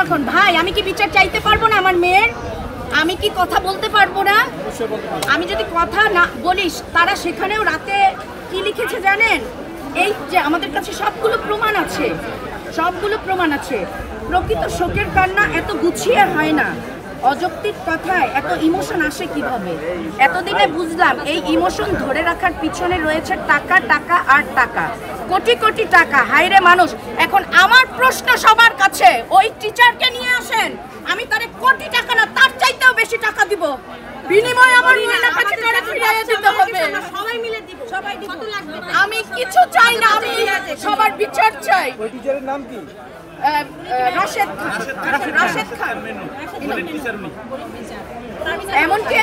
যখন ভাই আমি কি বিচার চাইতে পারবো না আমার মেয়ের? আমি কি কথা বলতে পারবো না? আমি যদি কথা না বলিস, তারা সেখানেও রাতে কি লিখেছে জানেন? এই যে আমাদের কাছে সবগুলো প্রমাণ আছে, সবগুলো প্রমাণ আছে। প্রকৃত শোকের কান্না এত গুছিয়ে হয় না, অযৌক্তিক কথায় এত ইমোশন আসে কিভাবে? এতদিনে বুঝলাম এই ইমোশন ধরে রাখার পিছনে রয়েছে টাকা, টাকা আর টাকা, কোটি কোটি টাকা। হায়রে মানুষ! এখন আমার প্রশ্ন সবার কাছে, ওই টিচারকে নিয়ে আসেন, আমি তারে কোটি টাকা না তার চাইতেও বেশি টাকা দিব, বিনিময়ে আমার মেয়ের কাছে টাকা ফিরিয়ে দিতে হবে। সবাই মিলে দিব, সবাই দিব। কত লাগবে? আমি কিছু চাই না, আমি সবার বিচার চাই। ওই টিচারের নাম কি? রাশেদ খান। রাশেদ খান এমনকি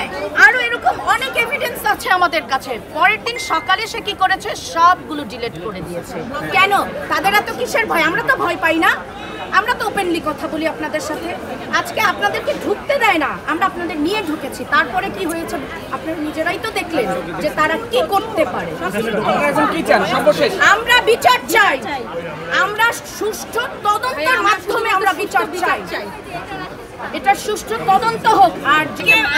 আরো এরকম অনেক এভিডেন্স আছে আমাদের কাছে। পরের দিন সকালে সে কি করেছে, সবগুলো ডিলিট করে দিয়েছে। কেন? তাদের এত কিসের ভয়? আমরা তো ভয় পাই না, আমরা তো ওপেনলি কথা বলি আপনাদের সাথে। আজকে আপনাদেরকে ঢুকতে দেয় না, আমরা আপনাদের নিয়ে ঢুকেছি। তারপরে কি হয়েছে আপনারা নিজেরাই তো দেখলেন যে তারা কি করতে পারে। আমরা বিচার চাই, আমরা সুষ্ঠু তদন্তের মাধ্যমে আমরা বিচার চাই। এটা সুষ্ঠু তদন্ত হোক। আর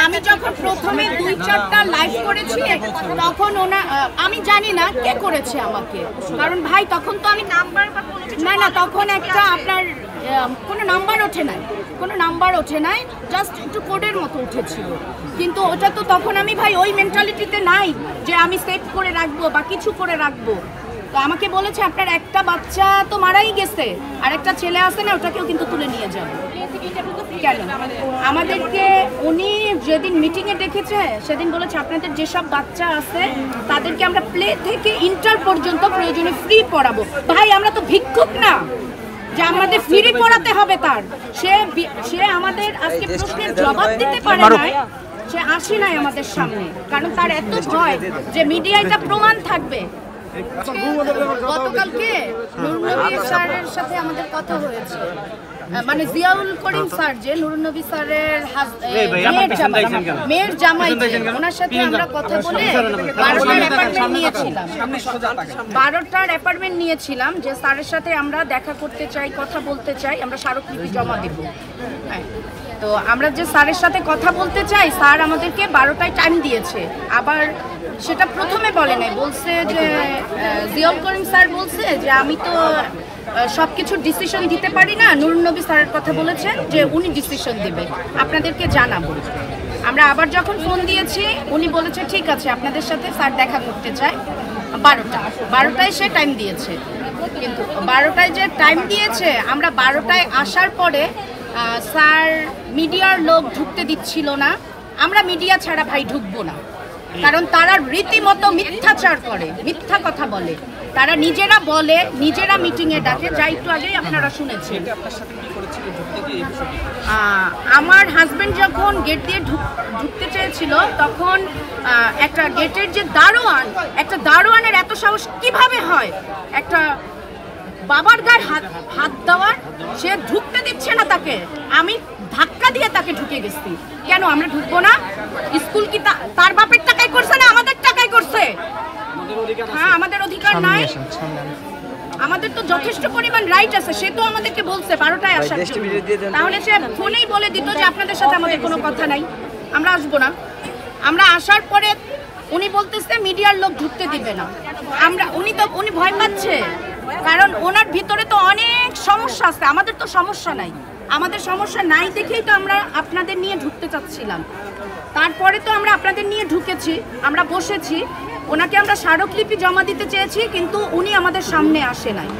আমি যখন প্রথমে 2-4টা লাইভ করেছি তখন আমি জানি না কে করেছে আমাকে, কারণ ভাই তখন তো আমি নাম্বার না তখন একটা আপনার কোনো নাম্বার ওঠে নাই, কোনো নাম্বার ওঠে নাই, জাস্ট একটু কোডের মতো উঠেছিল। কিন্তু ওটা তো তখন আমি ভাই ওই মেন্টালিটিতে নাই যে আমি সেভ করে রাখবো বা কিছু করে রাখবো। তো আমাকে বলেছে আপনার একটা বাচ্চা তো মারাই গেছে, আর একটা ছেলে আছে না, ওটাকেও কিন্তু তুলে নিয়ে যাবে। কেন? আমাদেরকে উনি যেদিন মিটিংয়ে ডেকেছে সেদিন বলেছে আপনাদের যেসব বাচ্চা আছে তাদেরকে আমরা প্লে থেকে ইন্টার পর্যন্ত প্রয়োজনে ফ্রি পড়াবো। ভাই আমরা তো ভিক্ষুক না যে আমাদের ফ্রি পড়াতে হবে। তার সে আমাদের আজকে প্রশ্নের জবাব দিতে পারে নাই, সে আসে নাই আমাদের সামনে, কারণ তার এত ভয় যে মিডিয়ায় এটা প্রমাণ থাকবে। গতকালকে নুরুন্নবী স্যারের সাথে আমাদের কথা হয়েছে, মানে জিয়াউল করিম স্যার যে নুরুন্নবী স্যারের মেয়ের জামাই, ওনার সাথে আমরা কথা বলে 12টার অ্যাপার্টমেন্ট নিয়েছিলাম যে স্যারের সাথে আমরা দেখা করতে চাই, কথা বলতে চাই, আমরা স্মারকলিপি জমা দেব। হ্যাঁ, তো আমরা যে স্যারের সাথে কথা বলতে চাই, স্যার আমাদেরকে 12টায় টাইম দিয়েছে। আবার সেটা প্রথমে বলে নাই, বলছে যে জিয়াউল করিম স্যার বলছে যে আমি তো সব কিছু ডিসিশন দিতে পারি না, নুরুন্নবী স্যারের কথা বলেছেন যে উনি ডিসিশন দেবে, আপনাদেরকে জানাবো। আমরা আবার যখন ফোন দিয়েছি উনি বলেছে ঠিক আছে আপনাদের সাথে স্যার দেখা করতে চায়। 12টায় সে টাইম দিয়েছে, কিন্তু 12টায় যে টাইম দিয়েছে আমরা 12টায় আসার পরে স্যার মিডিয়ার লোক ঢুকতে দিচ্ছিল না। আমরা মিডিয়া ছাড়া ভাই ঢুকবো না, কারণ তারা রীতিমতো মিথ্যাচার করে, মিথ্যা কথা বলে। তারা নিজেরা বলে, নিজেরা মিটিংয়ে ডাকে, যা একটু আগেই আপনারা শুনেছেন। আমার হাজব্যান্ড যখন গেট দিয়ে ঢুকতে চেয়েছিল তখন একটা গেটের যে দারোয়ান, একটা দারোয়ানের এত সাহস কিভাবে হয় একটা বাবার গায়ে হাত দেওয়ার? সে ঢুকতে দিচ্ছে না তাকে, আমি ধাক্কা দিয়ে তাকে ঢুকে গেছি। কেন আমরা ঢুকবো না? স্কুল কি তার বাপের টাকায় করছে না আমাদের টাকায় করছে? হ্যাঁ, আমাদের অধিকার নাই? আমাদের তো যথেষ্ট পরিমাণ রাইট আছে। সে তো আমাদেরকে বলছে 12টায় আসার জন্য, তাহলে সে ফোনেই বলে দিত যে আপনাদের সাথে আমাদের কোনো কথা নাই, আমরা আসবো না। আমরা আসার পরে উনি বলতেছে মিডিয়ার লোক ঢুকতে দিবে না। উনি ভয় পাচ্ছে, কারণ ওনার ভিতরে তো অনেক সমস্যা আছে। আমাদের তো সমস্যা নাই, আমাদের সমস্যা নাই দেখেই তো আমরা আপনাদের নিয়ে ঢুকতে চাচ্ছিলাম। তারপরে তো আমরা আপনাদের নিয়ে ঢুকেছি, আমরা বসেছি, ওনাকে আমরা স্মারকলিপি জমা দিতে চেয়েছি, কিন্তু উনি আমাদের সামনে আসে নাই।